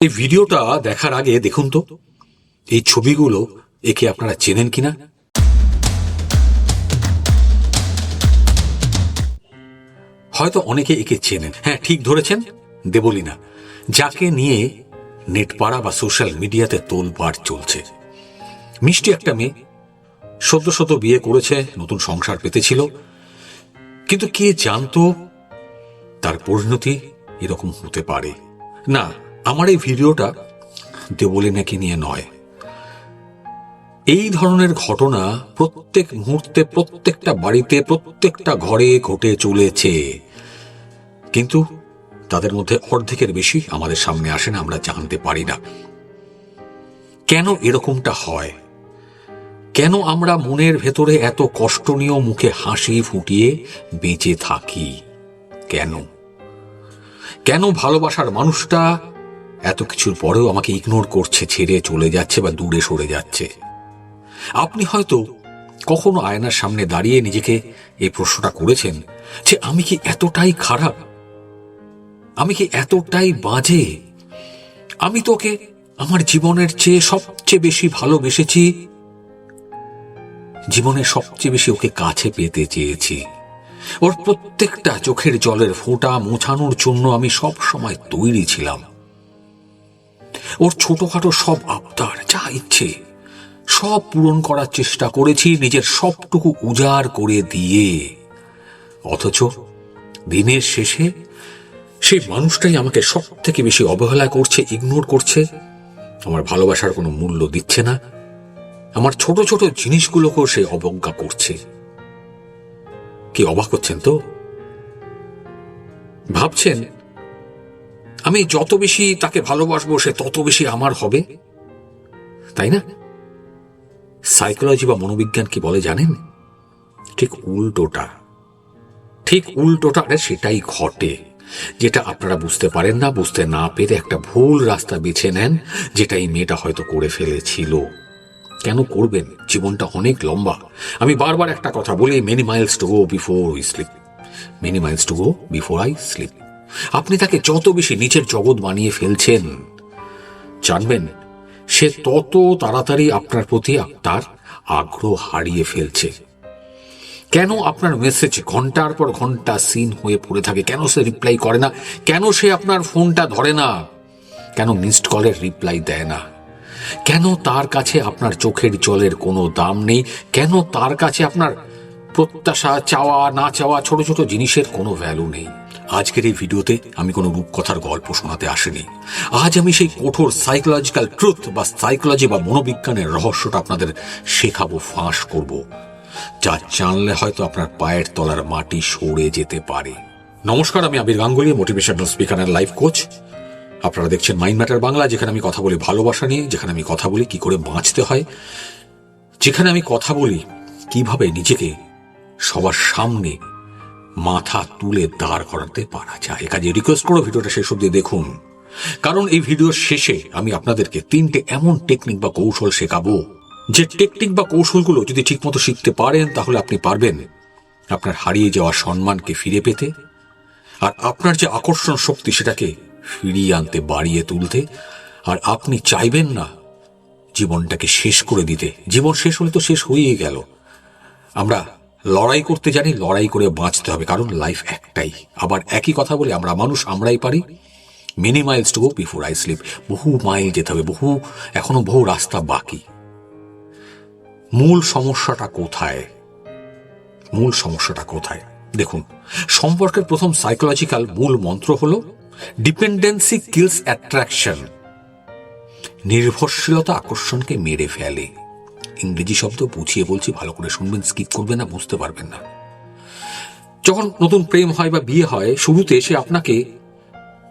এই ভিডিওটা দেখার আগে দেখুন তো এই ছবিগুলো একে আপনারা চেনেন কিনা। হয়তো অনেকে একে চেনেন। হ্যাঁ, ঠিক ধরেছেন, দেবলীনা, যাকে নিয়ে নেটপাড়া বা সোশ্যাল মিডিয়াতে তোলপাড় চলছে। মিষ্টি একটা মেয়ে, সদ্য বিয়ে করেছে, নতুন সংসার পেতেছিল, কিন্তু কে জানতো তার পরিণতি এরকম হতে পারে। না, আমার এই ভিডিওটা দেবলীনাকে নিয়ে নয়। এই ধরনের ঘটনা প্রত্যেক মুহূর্তে প্রত্যেকটা বাড়িতে প্রত্যেকটা ঘরে ঘটে চলেছে, কিন্তু তাদের মধ্যে অর্ধেকের বেশি আমাদের সামনে আসে না, আমরা জানতে পারি না কেন এরকমটা হয়। কেন আমরা মনের ভেতরে এত কষ্ট নিয়েও মুখে হাসি ফুটিয়ে বেঁচে থাকি? কেন কেন ভালোবাসার মানুষটা এত কিছুর পরেও আমাকে ইগনোর করছে, ছেড়ে চলে যাচ্ছে বা দূরে সরে যাচ্ছে? আপনি হয়তো কখনো আয়নার সামনে দাঁড়িয়ে নিজেকে এই প্রশ্নটা করেছেন যে আমি কি এতটাই খারাপ, আমি কি এতটাই বাজে? আমি তোকে আমার জীবনের চেয়ে সবচেয়ে বেশি ভালোবেসেছি, জীবনে সবচেয়ে বেশি ওকে কাছে পেতে চেয়েছি, ওর প্রত্যেকটা চোখের জলের ফোঁটা মোছানোর জন্য আমি সব সময় তৈরি ছিলাম, ওর ছোটখাটো সব আবদার যা ইচ্ছে সব পূরণ করার চেষ্টা করেছি নিজের সবটুকু উজাড় করে দিয়ে। অথচ দিনের শেষে সেই মানুষটাই আমাকে সব থেকে বেশি অবহেলা করছে, ইগনোর করছে, আমার ভালোবাসার কোনো মূল্য দিচ্ছে না, আমার ছোট ছোট জিনিসগুলোকেও সে অবজ্ঞা করছে। কি অবাক হচ্ছেন তো? ভাবছেন আমি যত বেশি তাকে ভালোবাসবো সে তত বেশি আমার হবে, তাই না? সাইকোলজি বা মনোবিজ্ঞান কি বলে জানেন? ঠিক উল্টোটা। সেটাই ঘটে, যেটা আপনারা বুঝতে পারেন না। বুঝতে না পেরে একটা ভুল রাস্তা বেছে নেন, যেটা এই মেয়েটা হয়তো করে ফেলেছিল। কেন করবেন? জীবনটা অনেক লম্বা। আমি বারবার একটা কথা বলি, many miles to go before we sleep, many miles to go before I sleep. আপনি তাকে যত বেশি নিচের জগৎ বানিয়ে ফেলছেন, জানবেন সে তত তাড়াতাড়ি আপনার প্রতি তার আগ্রহ হারিয়ে ফেলছে। কেন আপনার মেসেজ ঘন্টার পর ঘন্টা সিন হয়ে পড়ে থাকে? কেন সে রিপ্লাই করে না? কেন সে আপনার ফোনটা ধরে না? কেন মিসড কলের রিপ্লাই দেয় না? কেন তার কাছে আপনার চোখের জলের কোনো দাম নেই? কেন তার কাছে আপনার প্রত্যাশা, চাওয়া না চাওয়া ছোট ছোট জিনিসের কোনো ভ্যালু নেই? আজকের এই ভিডিওতে আমি কোনো রূপকথার গল্প শোনাতে আসিনি। আজ আমি সেই কঠোর সাইকোলজিক্যাল ট্রুথ বা সাইকোলজি বা মনোবিজ্ঞানের রহস্যটা আপনাদের শেখাবো, ফাঁস করব, যা জানলে হয়তো আপনার পায়ের তলার মাটি সরে যেতে পারে। নমস্কার, আমি Abir Ganguly, motivational speaker and life coach. আপনারা দেখছেন মাইন্ড ম্যাটার বাংলা, যেখানে আমি কথা বলি ভালোবাসা নিয়ে, যেখানে আমি কথা বলি কি করে বাঁচতে হয়, যেখানে আমি কথা বলি কিভাবে নিজেকে সবার সামনে মাথা তুলে দাঁড় করাতে পারা যায়। কাজে রিকোয়েস্ট করো ভিডিওটা শেষ অবধি দেখুন, কারণ এই ভিডিওর শেষে আমি আপনাদেরকে 3টে এমন টেকনিক বা কৌশল শেখাবো, যে টেকনিক বা কৌশলগুলো যদি ঠিকমতো শিখতে পারেন তাহলে আপনি পারবেন আপনার হারিয়ে যাওয়া সম্মানকে ফিরে পেতে, আর আপনার যে আকর্ষণ শক্তি সেটাকে ফিরিয়ে আনতে, বাড়িয়ে তুলতে। আর আপনি চাইবেন না জীবনটাকে শেষ করে দিতে। জীবন শেষ হলে তো শেষ হয়েই গেল। আমরা লড়াই করতে জানি, লড়াই করে বাঁচতে হবে, কারণ লাইফ একটাই। আবার একই কথা বলে আমরা মানুষ, আমরাই পারি। Many miles to go before I slip. বহু মাইল যেতে হবে, এখনো বহু রাস্তা বাকি। মূল সমস্যাটা কোথায়? দেখুন, সম্পর্কের প্রথম সাইকোলজিক্যাল মূল মন্ত্র হলো ডিপেন্ডেন্সি কিলস অ্যাট্রাকশন। নির্ভরশীলতা আকর্ষণকে মেরে ফেলে। ইংরেজি শব্দ বুঝিয়ে বলছি, ভালো করে শুনবেন, স্কিপ করবেন না, বুঝতে পারবেন না। যখন নতুন প্রেম হয় বা বিয়ে হয়, শুরুতে সে আপনাকে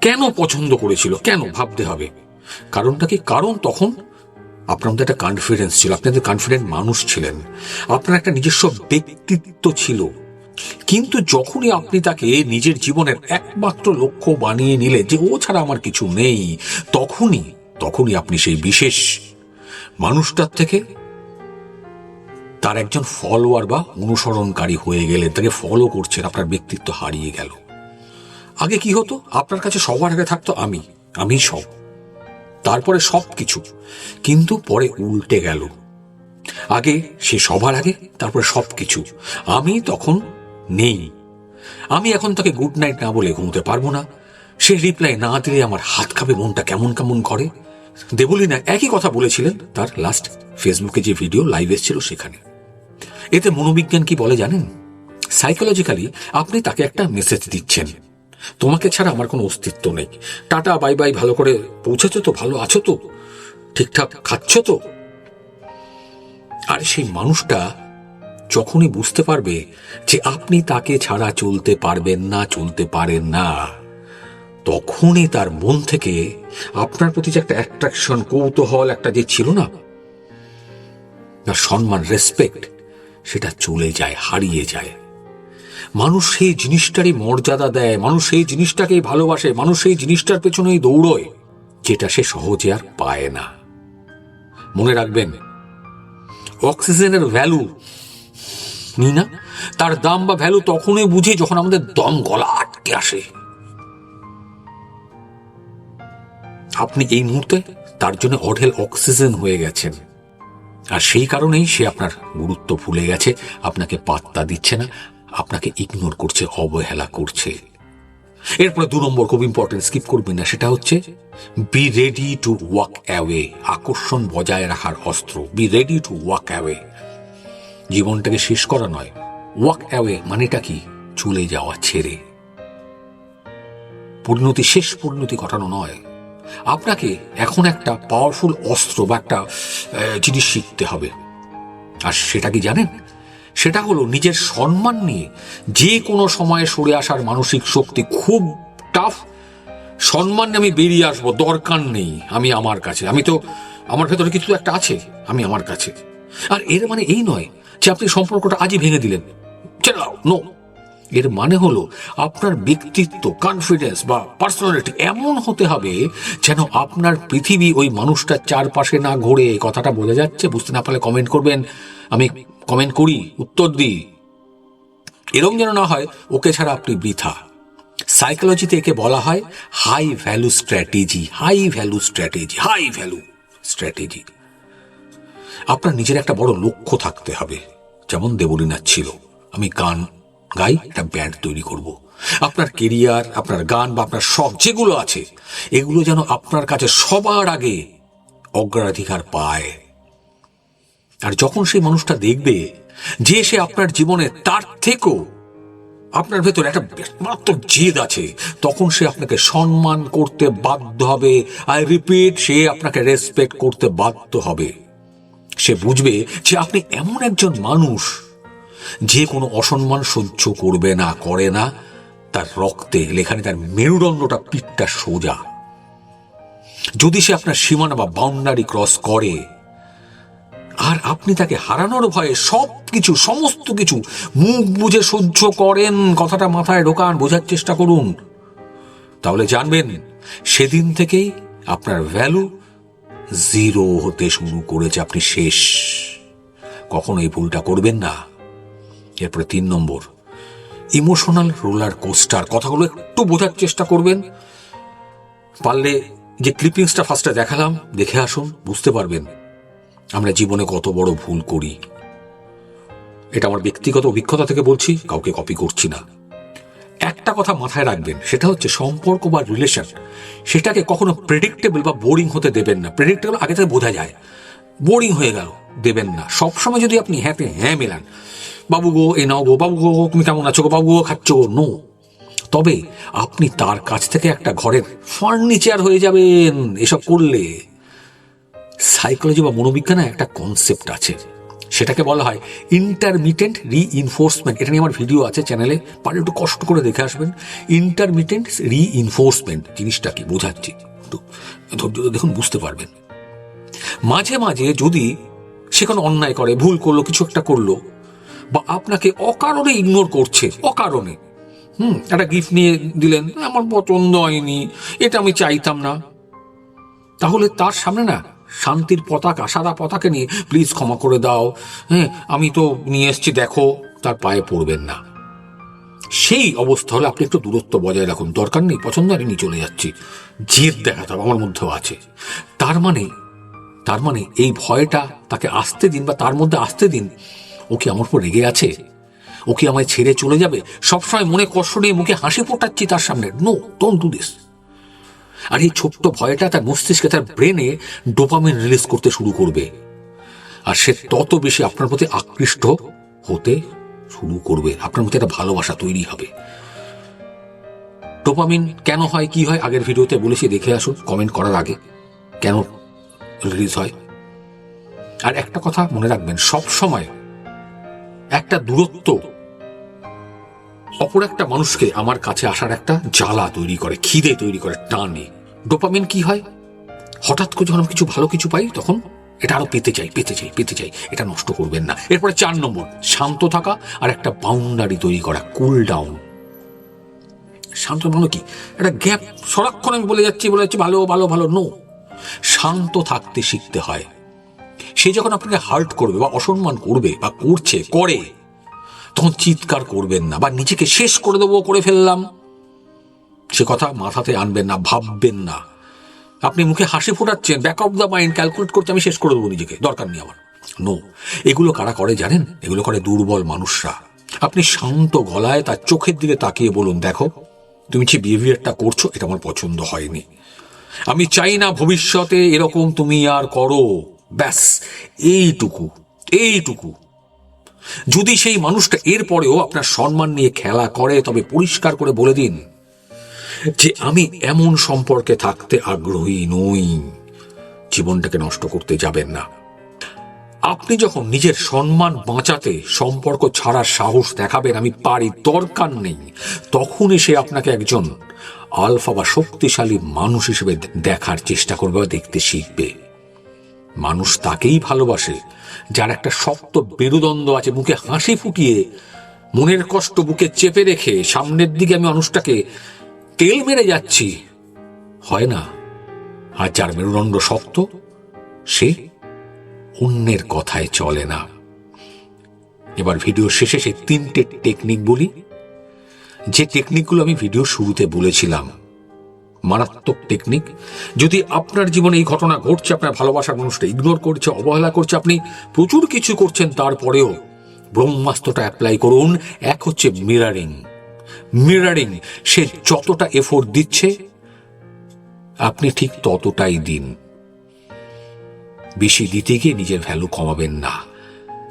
কেন পছন্দ করেছিল, কেন ভাবতে হবে। কারণটা কি? কারণ তখন আপনার মধ্যে একটা কনফিডেন্স ছিল, আপনাদের কনফিডেন্ট মানুষ ছিলেন, আপনার একটা নিজস্ব ব্যক্তিত্ব ছিল। কিন্তু যখনই আপনি তাকে নিজের জীবনের একমাত্র লক্ষ্য বানিয়ে নিলে, যে ও ছাড়া আমার কিছু নেই, তখনই আপনি সেই বিশেষ মানুষটার থেকে তার একজন ফলোয়ার বা অনুসরণকারী হয়ে গেলেন। তাকে ফলো করছেন, আপনার ব্যক্তিত্ব হারিয়ে গেল। আগে কি হতো? আপনার কাছে সবার আগে থাকতো আমি সব, তারপরে সবকিছু, কিন্তু পরে উল্টে গেল। আগে সে সবার আগে, তারপরে সবকিছু। আমি তখন নেই। আমি এখন তাকে গুড নাইট না বলে ঘুমোতে পারবো না। সে রিপ্লাই না দিলে আমার হাত কাঁপে, মনটা কেমন কেমন করে। দেবলীনা একই কথা বলেছিলেন তার লাস্ট ফেসবুকে যে ভিডিও লাইভ এসেছিল সেখানে। এতে মনোবিজ্ঞান কি বলে জানেন? সাইকোলজিক্যালি আপনি তাকে একটা মেসেজ দিচ্ছেন, তোমাকে ছাড়া আমার কোনো অস্তিত্ব নেই, টাটা বাই বাই, ভালো করে পৌঁছেছো তো, ভালো আছো তো, ঠিকঠাক খাচ্ছ তো। আর সেই মানুষটা যখনই বুঝতে পারবে যে আপনি তাকে ছাড়া চলতে পারবেন না, চলতে পারেন না, তখনই তার মন থেকে আপনার প্রতি যে একটা অ্যাট্রাকশন, কৌতূহল একটা যে ছিল না, তার সম্মান, রেসপেক্ট, সেটা চলে যায়, হারিয়ে যায়। মানুষ সেই জিনিসটারই মর্যাদা দেয়, মানুষ সেই মানুষটাকেই ভালোবাসে, মানুষ সেই জিনিসটার পেছনেই দৌড়য় যেটা সে সহজে আর পায় না। মনে রাখবেন, অক্সিজেনের ভ্যালু নি না, তার দাম বা ভ্যালু তখনই বুঝি যখন আমাদের দম গলা আটকে আসে। আপনি এই মুহূর্তে তার জন্য অঢেল অক্সিজেন হয়ে গেছেন, আর সেই কারণেই সে আপনার গুরুত্ব ভুলে গেছে, আপনাকে পাত্তা দিচ্ছে না, আপনাকে ইগনোর করছে, অবহেলা করছে। এরপরে 2 নম্বর খুব ইম্পর্টেন্ট, স্কিপ করবেন না, সেটা হচ্ছে be ready to walk away. আকর্ষণ বজায় রাখার অস্ত্র, be ready to walk away. জীবনটাকে শেষ করা নয়, ওয়াক অ্যাওয়ে মানেটা কি? চলে যাওয়া, ছেড়ে। পরিণতি, শেষ পরিণতি ঘটানো নয়। আপনাকে এখন একটা পাওয়ারফুল অস্ত্র বা একটা জিনিস শিখতে হবে। আর সেটা কি জানেন? সেটা হলো নিজের সম্মান নিয়ে যে কোনো সময়ে সরে আসার মানসিক শক্তি। খুব টাফ। সম্মান নিয়ে আমি বেরিয়ে আসবো, দরকার নেই, আমি আমার কাছে, আমি তো, আমার ভেতরে কিছু একটা আছে, আমি আমার কাছে। আর এর মানে এই নয় যে আপনি সম্পর্কটা আজই ভেঙে দিলেন, চলো, নো। এর মানে হলো আপনার ব্যক্তিত্ব, কনফিডেন্স বা পার্সোনালিটি এমন হতে হবে যেন আপনার পৃথিবী ওই মানুষটার চারপাশে না ঘোরে। কথাটা বোঝা যাচ্ছে? বুঝতে না পারলে কমেন্ট করবেন, আমি কমেন্ট করি, উত্তর দিই। এরকম যেন না হয় ওকে ছাড়া আপনি বৃথা। সাইকোলজিতে একে বলা হয় high value strategy. High value strategy, high value strategy. আপনার নিজের একটা বড় লক্ষ্য থাকতে হবে, যেমন দেবলীনার ছিল, আমি গান গাই, একটা ব্যান্ড তৈরি করব। আপনার কেরিয়ার, আপনার গান বা আপনার শখ যেগুলো আছে, এগুলো যেন আপনার কাছে সবার আগে অগ্রাধিকার পায়। আর যখন সেই মানুষটা দেখবে যে সে আপনার জীবনে তার থেকেও আপনার ভেতরে একটা মারাত্মক জেদ আছে, তখন সে আপনাকে সম্মান করতে বাধ্য হবে। আই রিপিট, সে আপনাকে রেসপেক্ট করতে বাধ্য হবে। সে বুঝবে যে আপনি এমন একজন মানুষ যে কোনো অসম্মান সহ্য করবে না, করে না। তার রক্তে লেখানে, তার মেরুদণ্ডটা, পিঠটা সোজা। যদি সে আপনার সীমানা বা বাউন্ডারি ক্রস করে আর আপনি তাকে হারানোর ভয়ে সবকিছু, সমস্ত কিছু মুখ বুঝে সহ্য করেন, কথাটা মাথায় ঢোকান, বোঝার চেষ্টা করুন, তাহলে জানবেন সেদিন থেকেই আপনার ভ্যালু 0 হতে শুরু করেছে, আপনি শেষ। কখনো এই ভুলটা করবেন না। এরপরে 3 নম্বর, ইমোশনাল রোলার কোস্টার। কথাগুলো একটু বোঝার চেষ্টা করবেন। পারলে যে ক্লিপিংসটা ফার্স্টে দেখালাম, দেখে আসুন, বুঝতে পারবেন আমরা জীবনে কত বড় ভুল করি। এটা আমার ব্যক্তিগত অভিজ্ঞতা থেকে বলছি, কাউকে কপি করছি না। একটা কথা মাথায় রাখবেন, সেটা হচ্ছে সম্পর্ক বা রিলেশন, সেটাকে কখনো প্রেডিক্টেবল বা বোরিং হতে দেবেন না। প্রেডিক্টেবল আগে থেকে বোঝা যায়, বোরিং হয়ে গেল, দেবেন না। সবসময় যদি আপনি হ্যাঁতে হ্যাঁ মেলান, বাবু গো এ নাও গো, বাবু গো তুমি কেমন আছো গো, বাবু গো খাচ্ছ গো, নো, তবে আপনি তার কাছ থেকে একটা ঘরের ফার্নিচার হয়ে যাবেন এসব করলে। সাইকোলজি বা মনোবিজ্ঞানে একটা কনসেপ্ট আছে, সেটাকে বলা হয় ইন্টারমিটেন্ট রিইনফোর্সমেন্ট। এটা নিয়ে আমার ভিডিও আছে চ্যানেলে, পারলে একটু কষ্ট করে দেখে আসবেন। ইন্টারমিটেন্ট রিইনফোর্সমেন্ট জিনিসটা কি বোঝাচ্ছি, একটু ধৈর্য দেখুন, বুঝতে পারবেন। মাঝে মাঝে যদি সে কোনো অন্যায় করে, ভুল করলো, কিছু একটা করলো, বা আপনাকে অকারণে ইগনোর করছে, অকারণে, একটা গিফট নিয়ে দিলেন, আমার পছন্দ হয়নি, এটা আমি চাইতাম না, তাহলে তার সামনে না শান্তির পতাকা, সাদা পতাকা নিয়ে প্লিজ ক্ষমা করে দাও, হ্যাঁ আমি তো নিয়ে এসছি দেখো, তার পায়ে পড়বেন না। সেই অবস্থা হলে আপনি একটু দূরত্ব বজায় রাখুন, দরকার নেই, পছন্দ হয়নি চলে যাচ্ছি, জেদ দেখাতে হবে, আমার মধ্যেও আছে। তার মানে এই ভয়টা তাকে আসতে দিন, বা তার মধ্যে আসতে দিন। ও কি আমার উপর রেগে আছে? ও কি আমায় ছেড়ে চলে যাবে? সবসময় মনে কষ্ট নিয়ে মুখে হাসি ফোটাচ্ছি তার সামনে। No, don't do this. আর এই ছোট্ট ভয়টা তার মস্তিষ্কে, তার ব্রেনে ডোপামিন রিলিজ করতে শুরু করবে, আর সে তত বেশি আপনার প্রতি আকৃষ্ট হতে শুরু করবে। আপনার মধ্যে একটা ভালোবাসা তৈরি হবে। ডোপামিন কেন হয়, কি হয়, আগের ভিডিওতে বলেছি, দেখে আসুন কমেন্ট করার আগে, কেন রিলিজ হয়। আর একটা কথা মনে রাখবেন, সব সময় একটা দূরত্ব অপর একটা মানুষকে আমার কাছে আসার একটা জ্বালা তৈরি করে, খিদে তৈরি করে, টানে। ডোপামিন কি হয়, হঠাৎ করে যখন কিছু ভালো কিছু পাই তখন এটা আরো পেতে চাই। এটা নষ্ট করবেন না। এরপরে 4 নম্বর, শান্ত থাকা আর একটা বাউন্ডারি তৈরি করা, কুল ডাউন। শান্ত মানে কি? একটা গ্যাপ, সারাক্ষণ আমি বলে যাচ্ছি ভালো নো। শান্ত থাকতে শিখতে হয়। সে যখন আপনাকে হার্ট করবে বা অসম্মান করবে বা করে, তখন চিৎকার করবেন না, বা নিজেকে শেষ করে দেবো, করে ফেললাম, সে কথা মাথাতে আনবেন না, ভাববেন না। আপনি মুখে হাসি ফোটাচ্ছেন, back of the mind calculate করছে, আমি শেষ করে দেবো নিজেকে, দরকার নেই আমার। নো, এগুলো কারা করে জানেন? এগুলো করে দুর্বল মানুষরা। আপনি শান্ত গলায় তার চোখের দিকে তাকিয়ে বলুন, দেখো তুমি যে বিহেভিয়ারটা করছো এটা আমার পছন্দ হয়নি, আমি চাই না ভবিষ্যতে এরকম তুমি আর করো। ব্যাস এইটুকু। যদি সেই মানুষটা এরপরেও আপনার সম্মান নিয়ে খেলা করে, তবে পরিষ্কার করে বলে দিন যে আমি এমন সম্পর্কে থাকতে আগ্রহী নই। জীবনটাকে নষ্ট করতে যাবেন না। আপনি যখন নিজের সম্মান বাঁচাতে সম্পর্ক ছাড়ার সাহস দেখাবেন, আমি পারি, দরকার নেই, তখনই সে আপনাকে একজন আলফা বা শক্তিশালী মানুষ হিসেবে দেখার চেষ্টা করবে বা দেখতে শিখবে। মানুষ তাকেই ভালোবাসে যার একটা শক্ত মেরুদণ্ড আছে, মুখে হাসি ফুটিয়ে মনের কষ্ট বুকে চেপে রেখে সামনের দিকে আমি মানুষটাকে তেল মেরে যাচ্ছি, হয় না। আর যার মেরুদণ্ড শক্ত, সে অন্যের কথায় চলে না। এবার ভিডিও শেষে সে 3টে টেকনিক বলি, যে টেকনিকগুলো আমি ভিডিও শুরুতে বলেছিলাম, মারাত্মক টেকনিক। যদি আপনার জীবনে এই ঘটনা ঘটছে, আপনার ভালোবাসার মানুষটা ইগনোর করছে, অবহেলা করছে, আপনি প্রচুর কিছু করছেন, তারপরেও ব্রহ্মাস্ত্রটা অ্যাপ্লাই করুন। এক হচ্ছে মিরারিং। সে যতটা এফোর্ট দিচ্ছে আপনি ঠিক ততটাই দিন। বেশি দিতে গিয়ে নিজের ভ্যালু কমাবেন না।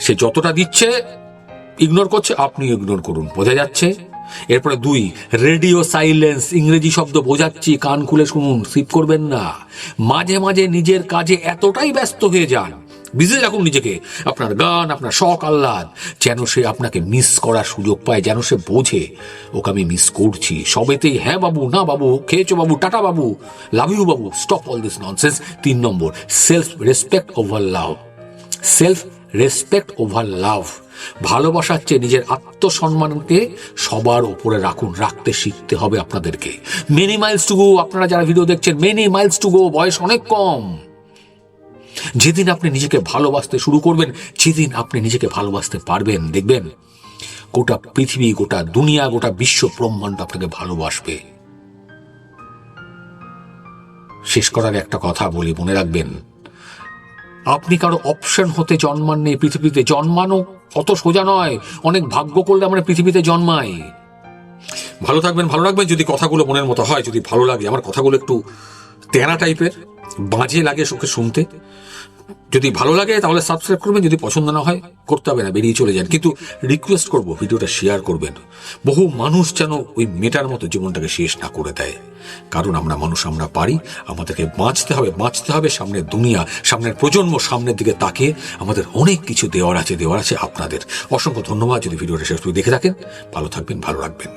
সে যতটা দিচ্ছে, ইগনোর করছে, আপনি ইগনোর করুন। বোঝা যাচ্ছে? এরপরে 2, রেডিও সাইলেন্স। ইংরেজি শব্দ বোঝাচ্ছি, কান খুলে শুনুন, স্কিপ করবেন না। মাঝে মাঝে নিজের কাজে এতটাই ব্যস্ত হয়ে যান, বিজি রাখুন নিজেকে, আপনার গান, আপনার শখ আহ্লাদ, যেন সে আপনাকে মিস করার সুযোগ পায়, যেন সে বোঝে ওকে আমি মিস করছি। সবেতেই হ্যাঁ বাবু, না বাবু, খেয়েছো বাবু, টাটা বাবু, লাভ ইউ বাবু। Stop all this nonsense. 3 number, self respect over love. ভালোবাসার চেয়ে নিজের আত্মসম্মানকে সবার উপরে রাখতে শিখতে হবে আপনাদেরকে। মেনি মাইলস টু গো। আপনারা যারা ভিডিও দেখছেন, মেনি মাইলস টু গো, বয়স অনেক কম। যেদিন আপনি নিজেকে ভালোবাসতে শুরু করবেন, যেদিন আপনি নিজেকে ভালোবাসতে পারবেন, দেখবেন গোটা পৃথিবী, গোটা দুনিয়া, গোটা বিশ্ব ব্রহ্মাণ্ড আপনাকে ভালোবাসবে। শেষ করার একটা কথা বলি, মনে রাখবেন, আপনি কারো অপশন হতে জন্মাননি। পৃথিবীতে জন্মানো অত সোজা নয়, অনেক ভাগ্য করলে আমরা পৃথিবীতে জন্মাই। ভালো থাকবেন, ভালো রাখবেন। যদি কথাগুলো মনের মতো হয়, যদি ভালো লাগে, আমার কথাগুলো একটু তেরা টাইপের, বাজে লাগে চোখে শুনতে, যদি ভালো লাগে তাহলে সাবস্ক্রাইব করবেন। যদি পছন্দ না হয়, করতে হবে না, বেরিয়ে চলে যান। কিন্তু রিকোয়েস্ট করবো, ভিডিওটা শেয়ার করবেন। বহু মানুষ যেন ওই মেটার মতো জীবনটাকে শেষ না করে দেয়। কারণ আমরা মানুষ, আমরা পারি। আমাদেরকে বাঁচতে হবে। সামনের দুনিয়া, সামনের প্রজন্ম, সামনের দিকে তাকিয়ে আমাদের অনেক কিছু দেওয়ার আছে আপনাদের। অসংখ্য ধন্যবাদ। যদি ভিডিওটা শেষ দেখে থাকেন, ভালো থাকবেন, ভালো রাখবেন।